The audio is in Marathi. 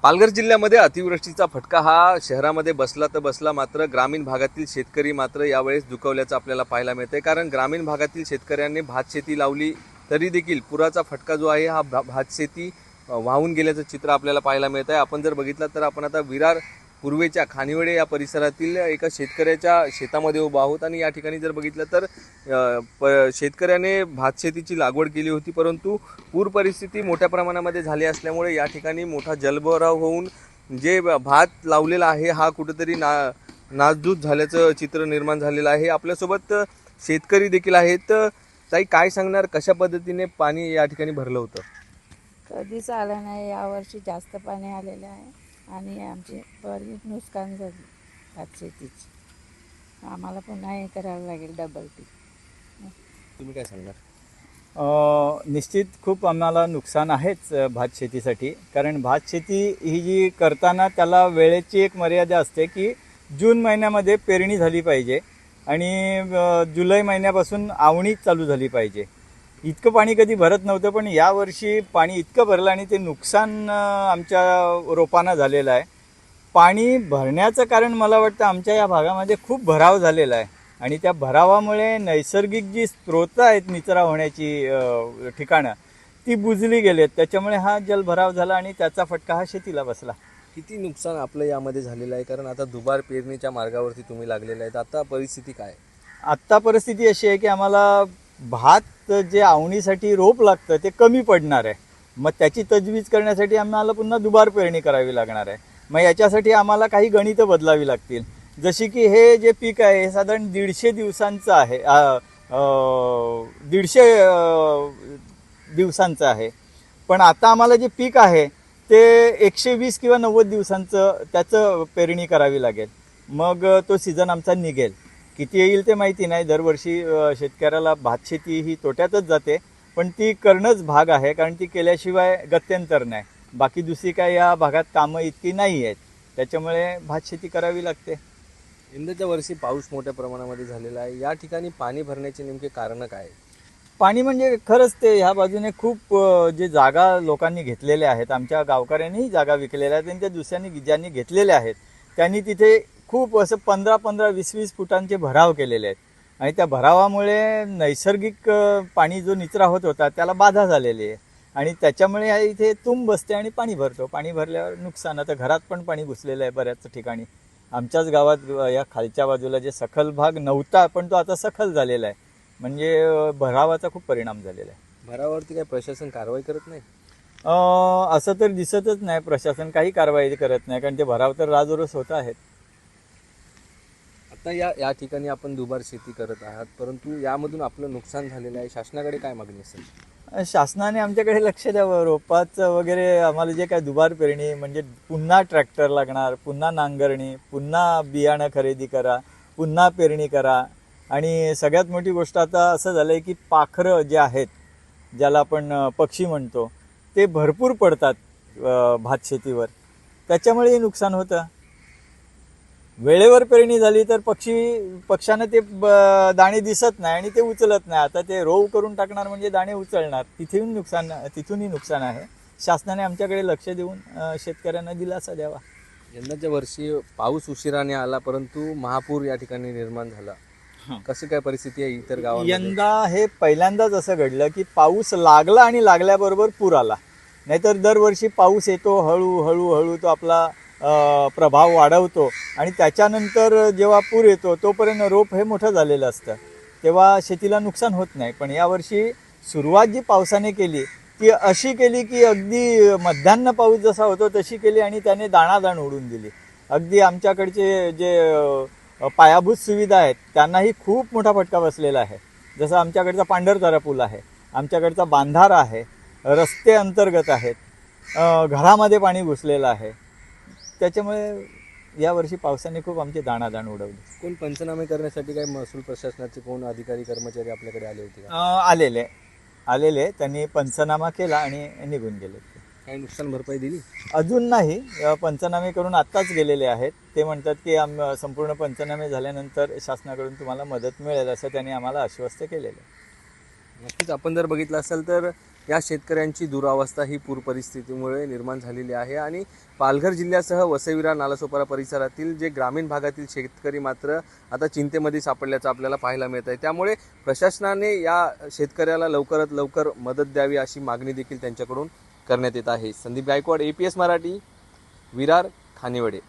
पालघर जिल्ह्यामध्ये अतिवृष्टीचा फटका हा शहरामध्ये बसला तर बसला, मात्र ग्रामीण भागातील शेतकरी मात्र यावेळेस दुखावल्याचं आपल्याला पाहायला मिळतंय। कारण ग्रामीण भागातील शेतकऱ्यांनी भात शेती लावली तरी देखील पुराचा फटका जो आहे हा भात शेती वाहून गेल्याचं चित्र आपल्याला पाहायला मिळतंय। आपण जर बघितलं तर आपण आता विरार पूर्वेच्या खानिवडे या परिसरातील एका शेतकऱ्याच्या शेतामध्ये उभा आहोत आणि या ठिकाणी जर बघितलं तर शेतकऱ्याने भात शेतीची लागवड केली होती, परंतु पूर परिस्थिती मोठ्या प्रमाणामध्ये झाली असल्यामुळे या ठिकाणी मोठा जलभराव होऊन जे भात लावलेला आहे हा कुठेतरी नासधूस झाल्याचं चित्र निर्माण झालेलं आहे। आपल्यासोबत शेतकरी देखील आहेत। ताई, काय सांगणार, कशा पद्धतीने पाणी या ठिकाणी भरलं होतं? कधीच आलं नाही, यावर्षी जास्त पाणी आलेलं आहे आणि आमची बरीच नुकसान झाली भात शेतीची। आम्हाला पुन्हा हे करावं लागेल डबल पीक। तुम्ही काय सांगणार? निश्चित खूप आम्हाला नुकसान आहेच भात शेतीसाठी। कारण भात शेती ही जी करताना त्याला वेळेची एक मर्यादा असते की जून महिन्यामध्ये पेरणी झाली पाहिजे आणि जुलै महिन्यापासून आवणी चालू झाली पाहिजे। इतकं पाणी कधी भरत नव्हतं, पण यावर्षी पाणी इतकं भरलं आणि ते नुकसान आमच्या रोपांना झालेलं आहे। पाणी भरण्याचं कारण मला वाटतं आमच्या या भागामध्ये खूप भराव झालेला आहे आणि त्या भरावामुळे नैसर्गिक जी स्रोत आहेत निचरा होण्याची ठिकाणं ती बुजली गेलेत। त्याच्यामुळे हा जलभराव झाला आणि त्याचा फटका हा शेतीला बसला। किती नुकसान आपलं यामध्ये झालेलं आहे? कारण आता दुबार पेरणीच्या मार्गावरती तुम्ही लागलेला आहेत, आता परिस्थिती काय? आत्ता परिस्थिती अशी आहे की आम्हाला भात जे आवणीसाठी रोप लागतं ते कमी पडणार आहे। मग त्याची तजवीज करण्यासाठी आम्हाला पुन्हा दुबार पेरणी करावी लागणार आहे। मग याच्यासाठी आम्हाला काही गणितं बदलावी लागतील। जशी की हे जे पीक आहे हे साधारण 150 दिवसांचं आहे, 150 दिवसांचं आहे, पण आता आम्हाला जे पीक आहे ते 120 किंवा 90 दिवसांचं त्याचं पेरणी करावी लागेल। मग तो सीझन आमचा निघेल। किती येईल ते माहिती नाही। दरवर्षी शेतकऱ्याला भात शेती ही तोट्यातच जाते, पण ती करणंच भाग आहे, कारण ती केल्याशिवाय गत्यंतर नाही। बाकी दुसरी काय या भागात कामं इतकी नाही आहेत, त्याच्यामुळे भात शेती करावी लागते। यंदाच्या वर्षी पाऊस मोठ्या प्रमाणामध्ये झालेला आहे, या ठिकाणी पाणी भरण्याचे नेमके कारण काय? पाणी म्हणजे खरंच ते ह्या बाजूने खूप जे जागा लोकांनी घेतलेल्या आहेत, आमच्या गावकऱ्यांनीही जागा विकलेल्या आहेत आणि त्या दुसऱ्यांनी ज्यांनी घेतलेल्या आहेत त्यांनी तिथे खूप असं 15-15, 20-20 फुटांचे भराव केलेले आहेत आणि त्या भरावामुळे नैसर्गिक पाणी जो निचरा होत होता त्याला बाधा झालेली आहे आणि त्याच्यामुळे इथे तुंब बसते आणि पाणी भरतो। पाणी भरल्यावर नुकसान। आता घरात पण पाणी घुसलेलं आहे बऱ्याच ठिकाणी। आमच्याच गावात या खालच्या बाजूला जे सखल भाग नव्हता पण तो आता सखल झालेला आहे, म्हणजे भरावाचा खूप परिणाम झालेला आहे। भरावावरती काय प्रशासन कारवाई करत नाही? असं तर दिसतच नाही, प्रशासन काही कारवाई करत नाही, कारण ते भराव तर राजरोस होत आहेत। आता या ठिकाणी आपण दुबार शेती करत आहात, परंतु यामधून आपलं नुकसान झालेलं आहे, शासनाकडे काय मागणी असेल? शासनाने आमच्याकडे लक्ष द्यावं। रोपाचं वगैरे आम्हाला जे काय दुबार पेरणी म्हणजे पुन्हा ट्रॅक्टर लागणार, पुन्हा नांगरणी, पुन्हा बियाणं खरेदी करा, पुन्हा पेरणी करा आणि सगळ्यात मोठी गोष्ट आता असं झालं आहे की पाखरं जे आहेत, ज्याला आपण पक्षी म्हणतो, ते भरपूर पडतात भात शेतीवर, त्याच्यामुळे नुकसान होतं। वेळेवर पेरणी झाली तर पक्ष्यांना ते दाणे दिसत नाही आणि ते उचलत नाही। आता ते रोव करून टाकणार म्हणजे दाणे उचलणार, तिथूनही नुकसान आहे। शासनाने आमच्याकडे लक्ष देऊन शेतकऱ्यांना दिलासा द्यावा। यंदाच्या वर्षी पाऊस उशिराने आला, परंतु महापूर या ठिकाणी निर्माण झाला। कशी काय परिस्थिती आहे इतर गावांमध्ये? यंदा हे पहिल्यांदाच असं घडलं की पाऊस लागला आणि लागल्याबरोबर पूर आला। नाहीतर दरवर्षी पाऊस येतो, हळूहळू तो आपला प्रभाव वाढवतो आणि त्याच्यानंतर जेव्हा पूर येतो तोपर्यंत रोप हे मोठं झालेलं असतं, तेव्हा शेतीला नुकसान होत नाही। पण यावर्षी सुरुवात जी पावसाने केली ती अशी केली की अगदी मध्यान्ह पाऊस जसा होतो तशी केली आणि त्याने दाणादाण उडून दिली। अगदी आमच्याकडचे जे पायाभूत सुविधा आहेत त्यांनाही खूप मोठा फटका बसलेला आहे। जसं आमच्याकडचा पांढरतारा पूल आहे, आमच्याकडचा बांधारा आहे, रस्ते अंतर्गत आहेत, घरामध्ये पाणी घुसलेलं आहे। त्याच्यामुळे यावर्षी पावसाने खूप आमची दाणादाण उडवली। कोण पंचनामे करण्यासाठी काय महसूल प्रशासनाचे कोण अधिकारी कर्मचारी आपल्याकडे आले होते का? आलेले त्यांनी पंचनामा केला आणि निघून गेले। काही नुकसान भरपाई दिली? अजून नाही, पंचनामे करून आत्ताच गेलेले आहेत। ते म्हणतात की संपूर्ण पंचनामे झाल्यानंतर शासनाकडून तुम्हाला मदत मिळेल असं त्यांनी आम्हाला आश्वस्त केलेलं आहे। नक्कीच आपण जर बघितलं असेल तर या शेतकऱ्यांची दुरावस्था ही पूर परिस्थितीमुळे निर्माण झालेली आहे आणि पालघर जिल्ह्यासह वसईविरार नालासोपारा परिसरातील जे ग्रामीण भागातील शेतकरी मात्र आता चिंतेमध्ये सापडल्याचं आपल्याला पाहायला मिळत आहे। त्यामुळे प्रशासनाने या शेतकऱ्याला लवकरात लवकर मदत द्यावी अशी मागणी देखील त्यांच्याकडून करण्यात येत आहे। संदीप गायकवाड, APS मराठी, विरार, खानिवडे।